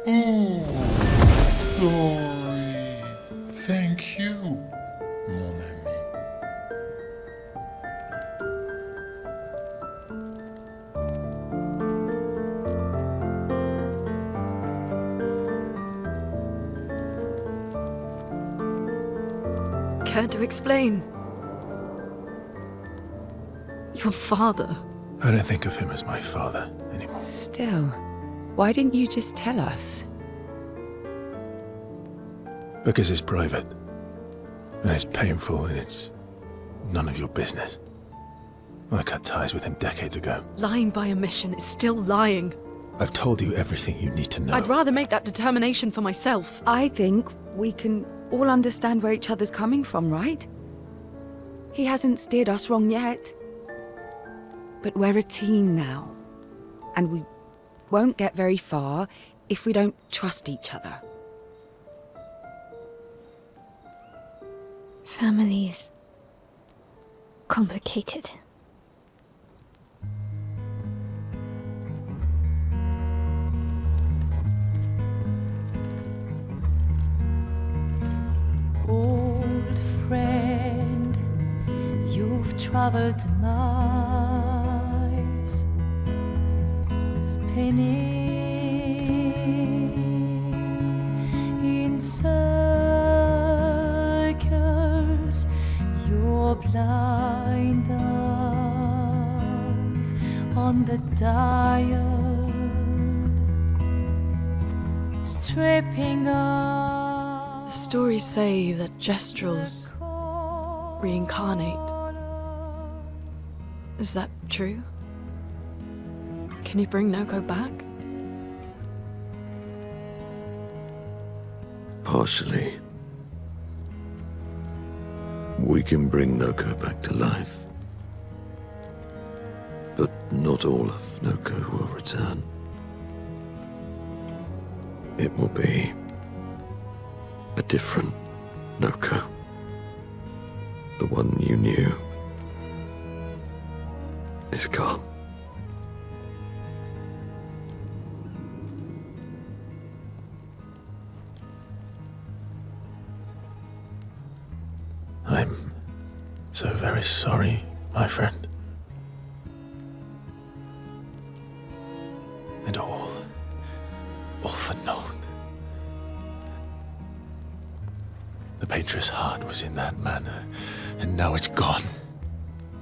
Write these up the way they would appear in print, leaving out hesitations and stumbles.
Oh, glory. Thank you, mon ami. Care to explain? Your father. I don't think of him as my father anymore. Still, why didn't you just tell us? Because it's private. And it's painful and it's none of your business. I cut ties with him decades ago. Lying by omission is still lying. I've told you everything you need to know. I'd rather make that determination for myself. I think we can all understand where each other's coming from, right? He hasn't steered us wrong yet. But we're a team now. And we won't get very far if we don't trust each other. Family's complicated. Old friend, you've traveled miles, spinning in circles, your blind eyes on the dial, stripping off. The stories say that Gestrels reincarnate. Is that true? Can you bring Noko back? Partially. We can bring Noko back to life. But not all of Noko will return. It will be a different Noko. The one you knew is gone. I'm so very sorry, my friend. And all for naught. The painter's heart was in that manor, and now it's gone.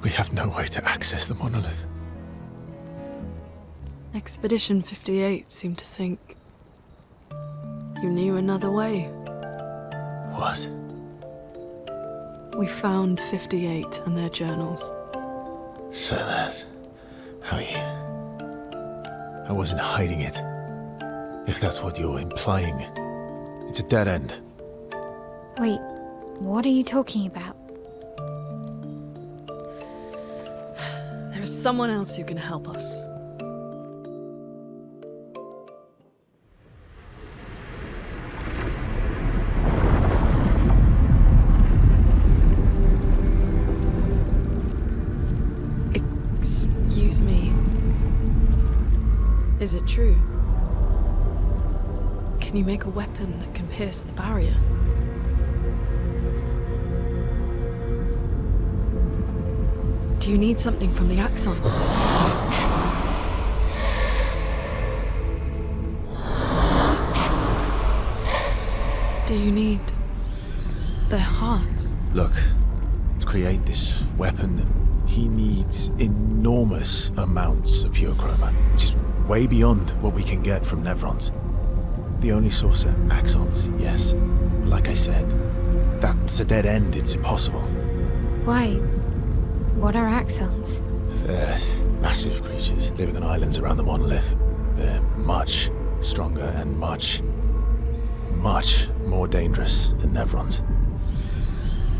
We have no way to access the monolith. Expedition 58 seemed to think you knew another way. What? We found 58 and their journals. So that's how you... I wasn't hiding it. If that's what you're implying. It's a dead end. Wait, what are you talking about? There is someone else who can help us. Excuse me. Is it true? Can you make a weapon that can pierce the barrier? Do you need something from the Axons? Do you need their hearts? Look, to create this weapon, he needs enormous amounts of pure chroma, which is way beyond what we can get from Nevrons. The only source are Axons, yes. Like I said, that's a dead end, it's impossible. Why? What are Axons? They're massive creatures living on islands around the monolith. They're much stronger and much more dangerous than Nevrons.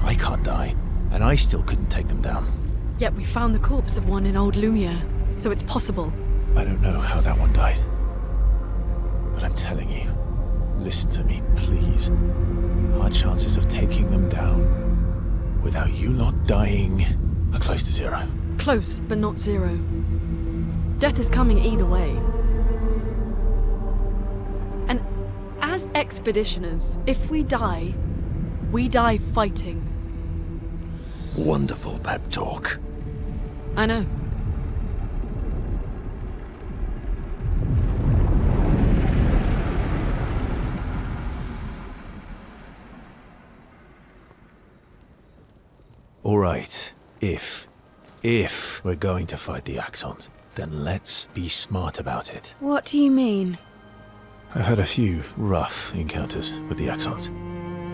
I can't die, and I still couldn't take them down. Yet we found the corpse of one in old Lumière, so it's possible. I don't know how that one died. But I'm telling you, listen to me, please. Our chances of taking them down without you lot dying are close to zero. Close, but not zero. Death is coming either way. And as expeditioners, if we die fighting. Wonderful pep talk. I know. All right, if we're going to fight the Axons, then let's be smart about it. What do you mean? I've had a few rough encounters with the Axons.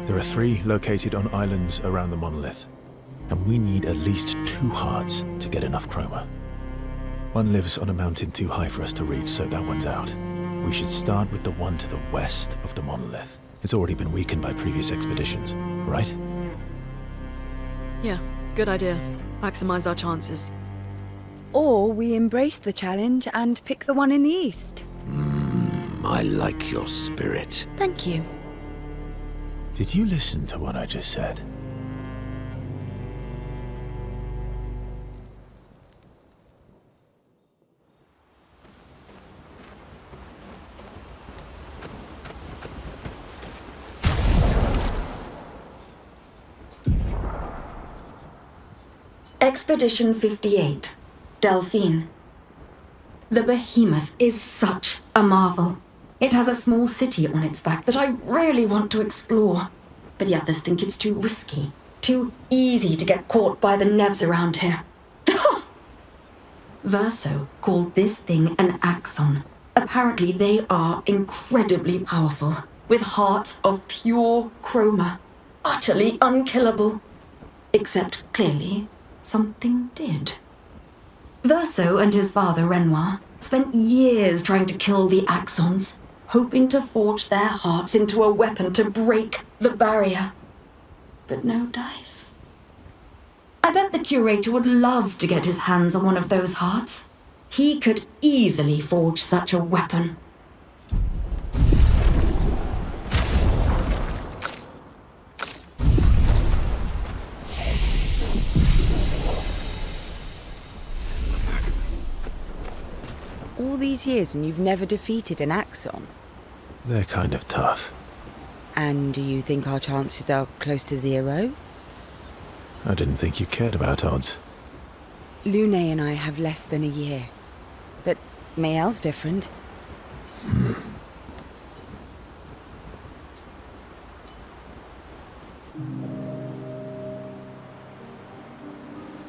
There are 3 located on islands around the monolith, and we need at least 2 hearts to get enough chroma. One lives on a mountain too high for us to reach, so that one's out. We should start with the one to the west of the monolith. It's already been weakened by previous expeditions, right? Yeah, good idea. Maximize our chances. Or we embrace the challenge and pick the one in the east. I like your spirit. Thank you. Did you listen to what I just said? Expedition 58, Delphine. The behemoth is such a marvel. It has a small city on its back that I really want to explore, but the others think it's too risky, too easy to get caught by the nevs around here. Verso called this thing an axon. Apparently they are incredibly powerful, with hearts of pure chroma, utterly unkillable. Except, clearly, something did. Verso and his father, Renoir, spent years trying to kill the Axons, hoping to forge their hearts into a weapon to break the barrier. But no dice. I bet the curator would love to get his hands on one of those hearts. He could easily forge such a weapon. All these years and you've never defeated an Axon? They're kind of tough. And do you think our chances are close to zero? I didn't think you cared about odds. Lune and I have less than a year. But Mael's different.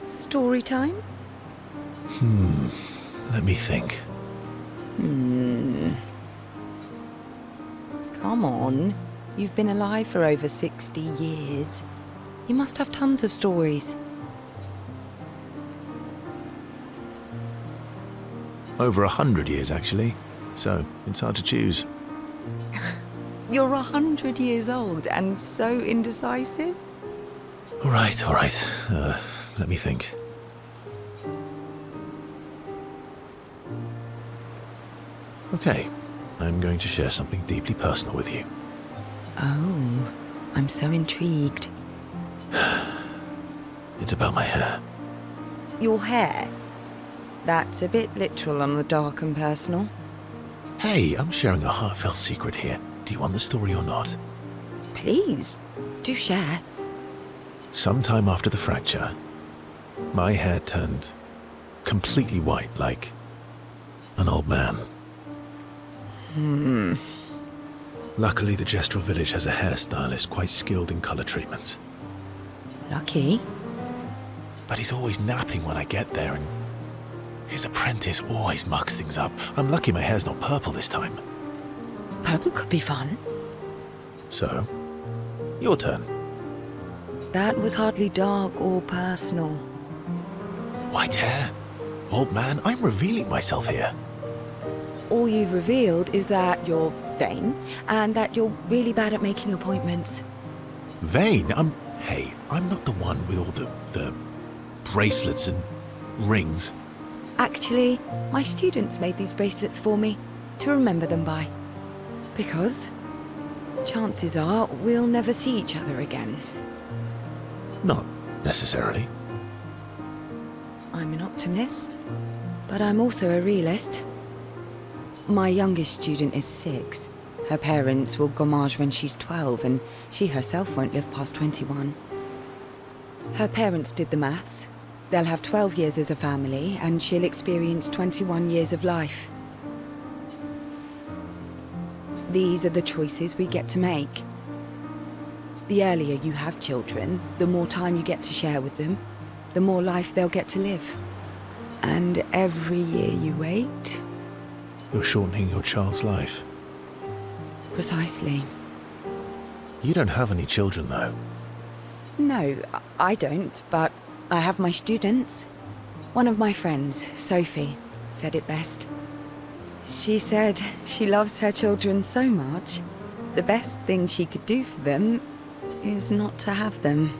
Story time? Let me think. Come on. You've been alive for over 60 years. You must have tons of stories. Over 100 years, actually. So, it's hard to choose. You're 100 years old and so indecisive? All right. Let me think. Okay, I'm going to share something deeply personal with you. Oh, I'm so intrigued. It's about my hair. Your hair? That's a bit literal on the dark and personal. Hey, I'm sharing a heartfelt secret here. Do you want the story or not? Please, do share. Sometime after the fracture, my hair turned completely white, like an old man. Luckily, the Gestural village has a hairstylist quite skilled in color treatments. Lucky. But he's always napping when I get there, and his apprentice always mucks things up. I'm lucky my hair's not purple this time. Purple could be fun. So, your turn. That was hardly dark or personal. White hair? Old man, I'm revealing myself here. All you've revealed is that you're vain, and that you're really bad at making appointments. Vain? Hey, I'm not the one with all the bracelets and rings. Actually, my students made these bracelets for me, to remember them by. Because chances are we'll never see each other again. Not necessarily. I'm an optimist, but I'm also a realist. My youngest student is 6. Her parents will gommage when she's 12, and she herself won't live past 21. Her parents did the maths. They'll have 12 years as a family, and she'll experience 21 years of life. These are the choices we get to make. The earlier you have children, the more time you get to share with them, the more life they'll get to live. And every year you wait... You're shortening your child's life. Precisely. You don't have any children, though. No, I don't, but I have my students. One of my friends, Sophie, said it best. She said she loves her children so much, the best thing she could do for them is not to have them.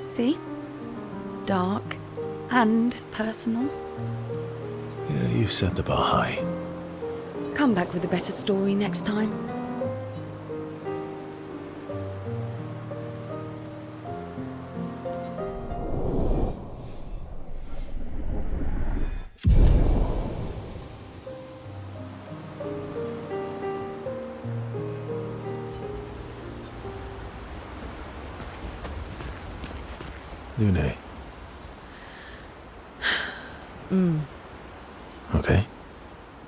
See? Dark and personal. Yeah, you've set the bar high. Come back with a better story next time. Lune. Okay.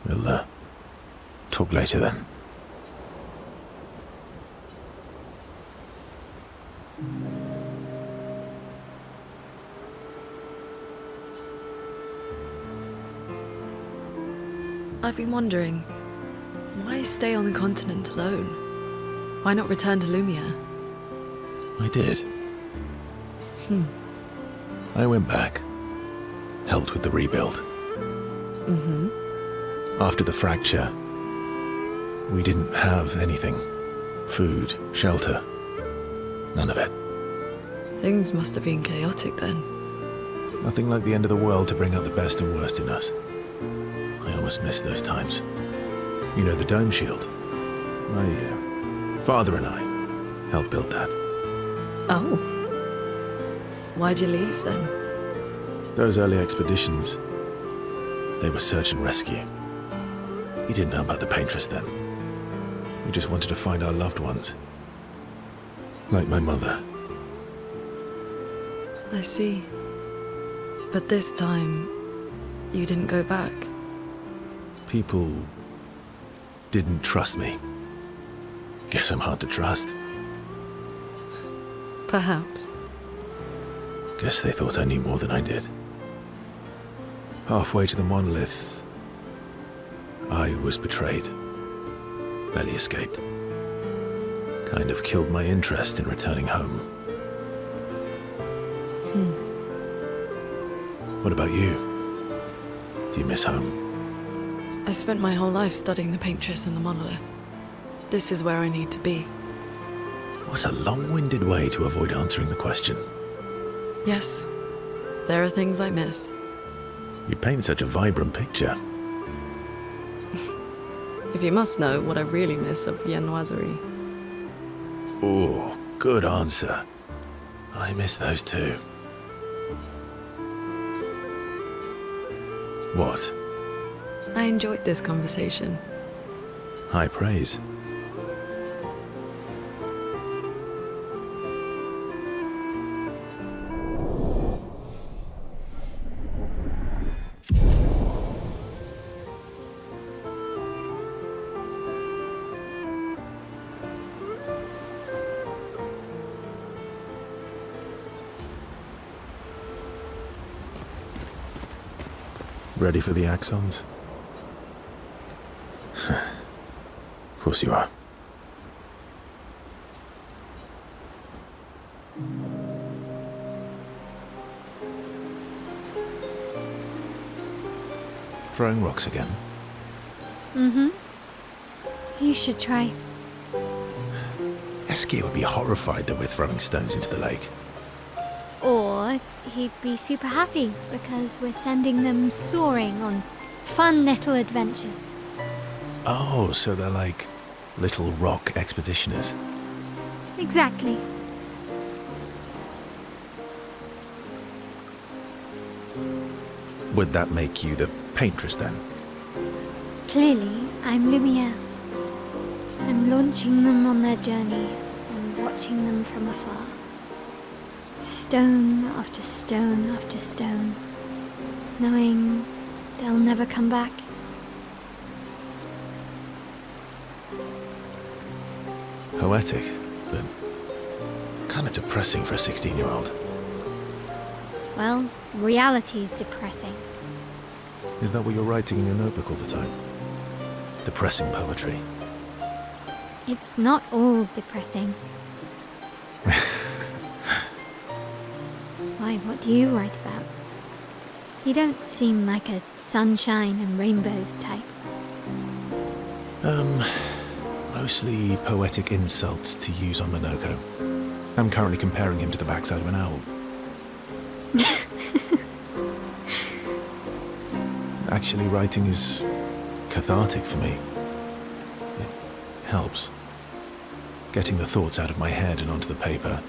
We'll, talk later then. I've been wondering, why stay on the continent alone? Why not return to Lumière? I did. I went back. Helped with the rebuild. After the fracture, we didn't have anything. Food, shelter, none of it. Things must have been chaotic then. Nothing like the end of the world to bring out the best and worst in us. I almost missed those times. You know the dome shield? My father and I helped build that. Oh. Why'd you leave then? Those early expeditions, they were search and rescue. We didn't know about the Paintress then. We just wanted to find our loved ones. Like my mother. I see. But this time, you didn't go back. People didn't trust me. Guess I'm hard to trust. Perhaps. Guess they thought I knew more than I did. Halfway to the monolith, I was betrayed. Barely escaped. Kind of killed my interest in returning home. What about you? Do you miss home? I spent my whole life studying the Paintress and the monolith. This is where I need to be. What a long-winded way to avoid answering the question. Yes, there are things I miss. You paint such a vibrant picture. If you must know what I really miss of viennoiserie. Oh, good answer. I miss those too. What? I enjoyed this conversation. High praise. Ready for the axons? Of course you are. Throwing rocks again? You should try. Eski would be horrified that we're throwing stones into the lake. Or he'd be super happy because we're sending them soaring on fun little adventures. Oh, so they're like little rock expeditioners. Exactly. Would that make you the paintress then? Clearly, I'm Lumière. I'm launching them on their journey and watching them from afar. Stone after stone after stone, knowing they'll never come back. Poetic, but kind of depressing for a 16-year-old. Well, reality's depressing. Is that what you're writing in your notebook all the time? Depressing poetry. It's not all depressing. Why, what do you write about? You don't seem like a sunshine and rainbows type. Mostly poetic insults to use on Monoko. I'm currently comparing him to the backside of an owl. Actually, writing is cathartic for me. It helps. Getting the thoughts out of my head and onto the paper.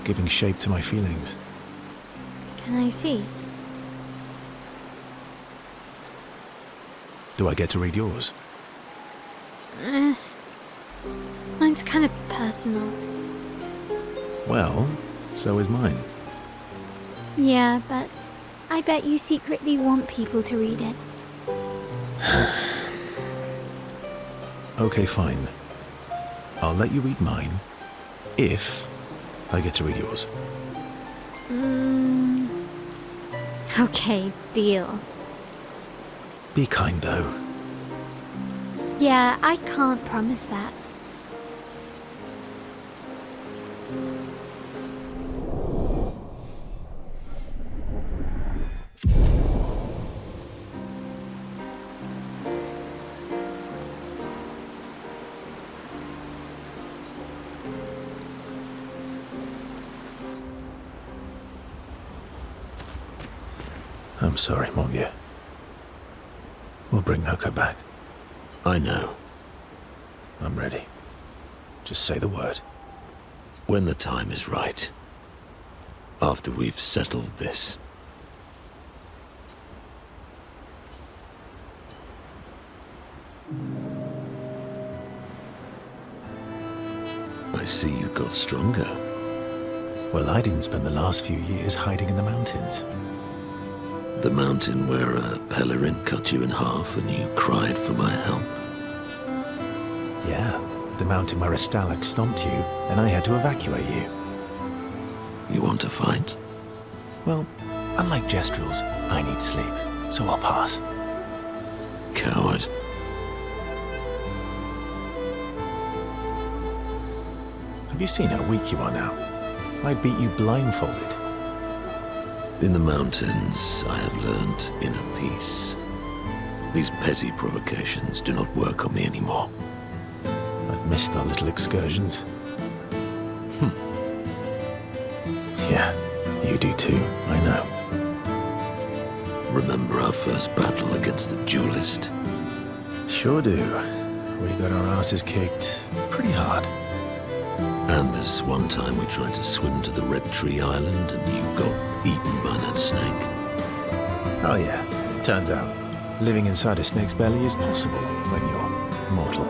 Giving shape to my feelings. Can I see? Do I get to read yours? Mine's kind of personal. Well, so is mine. Yeah, but I bet you secretly want people to read it. Okay, fine. I'll let you read mine, if I get to read yours. Okay, deal. Be kind, though. Yeah, I can't promise that. I'm sorry, mon vieux. We'll bring Noko back. I know. I'm ready. Just say the word. When the time is right. After we've settled this. I see you got stronger. Well, I didn't spend the last few years hiding in the mountains. The mountain where a pelerin cut you in half and you cried for my help. Yeah, the mountain where a stalag stomped you and I had to evacuate you. You want to fight? Well, unlike Gestrels, I need sleep, so I'll pass. Coward. Have you seen how weak you are now? I beat you blindfolded. In the mountains, I have learned inner peace. These petty provocations do not work on me anymore. I've missed our little excursions. Yeah, you do too, I know. Remember our first battle against the duelist? Sure do. We got our asses kicked pretty hard. And this one time we tried to swim to the Red Tree Island and you got eaten by that snake. Oh yeah, it turns out living inside a snake's belly is possible when you're mortal.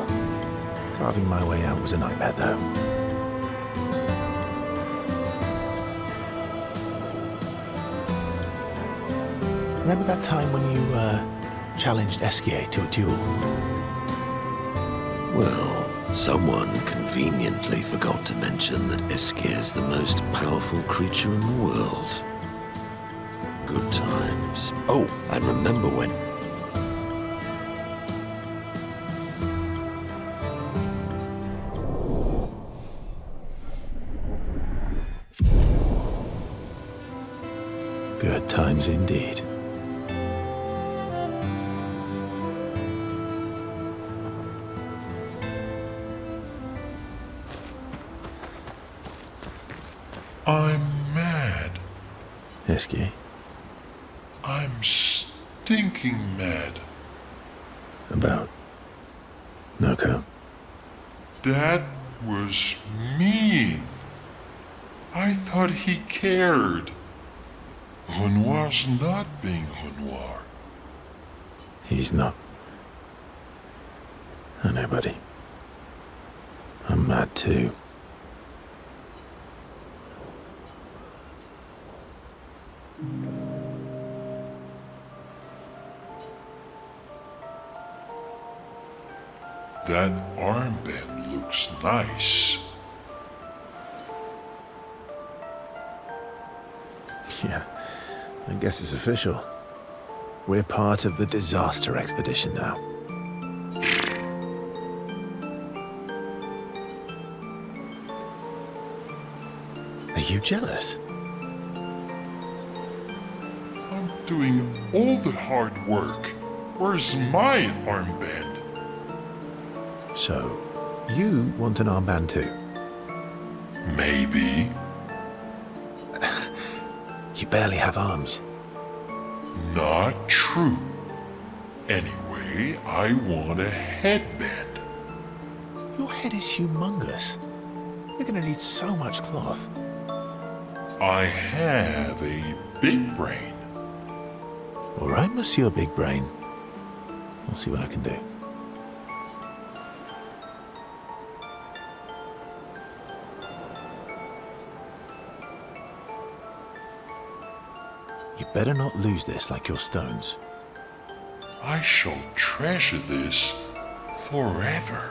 Carving my way out was a nightmare though. Remember that time when you challenged Esquier to a duel? Well, someone conveniently forgot to mention that Esquier's the most powerful creature in the world. Good times. Oh, and remember when... Good times indeed. I'm mad. Esquier? I'm stinking mad. About Noko. That was mean. I thought he cared. Renoir's not being Renoir. He's not. I know, buddy. I'm mad too. That armband looks nice. Yeah, I guess it's official. We're part of the disaster expedition now. Are you jealous? I'm doing all the hard work. Where's my armband? So, you want an armband too? Maybe. You barely have arms. Not true. Anyway, I want a headband. Your head is humongous. You're gonna need so much cloth. I have a big brain. All right, Monsieur Big Brain. I'll see what I can do. You better not lose this like your stones. I shall treasure this forever.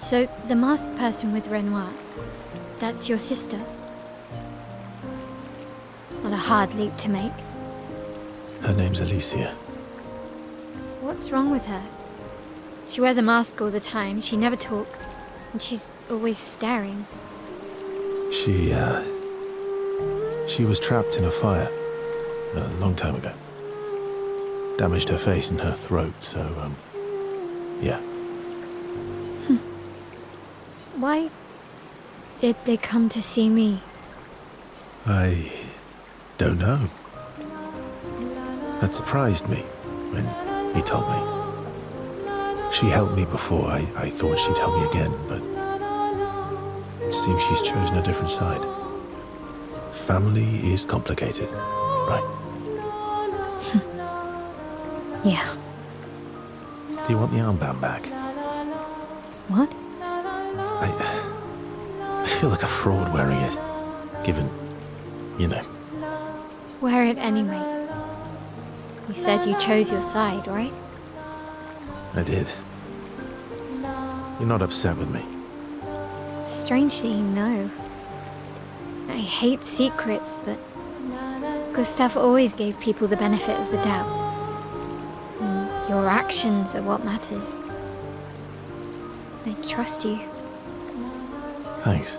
So, the masked person with Renoir, that's your sister? Not a hard leap to make. Her name's Alicia. What's wrong with her? She wears a mask all the time, she never talks, and she's always staring. She was trapped in a fire a long time ago. Damaged her face and her throat, so, yeah. Why did they come to see me? I don't know. That surprised me when he told me. She helped me before. I thought she'd help me again, but it seems she's chosen a different side. Family is complicated, right? Yeah. Do you want the armband back? What? I feel like a fraud wearing it, given, you know. Wear it anyway. You said you chose your side, right? I did. You're not upset with me? Strangely, no. I hate secrets, but Gustav always gave people the benefit of the doubt. And your actions are what matters. I trust you. Thanks.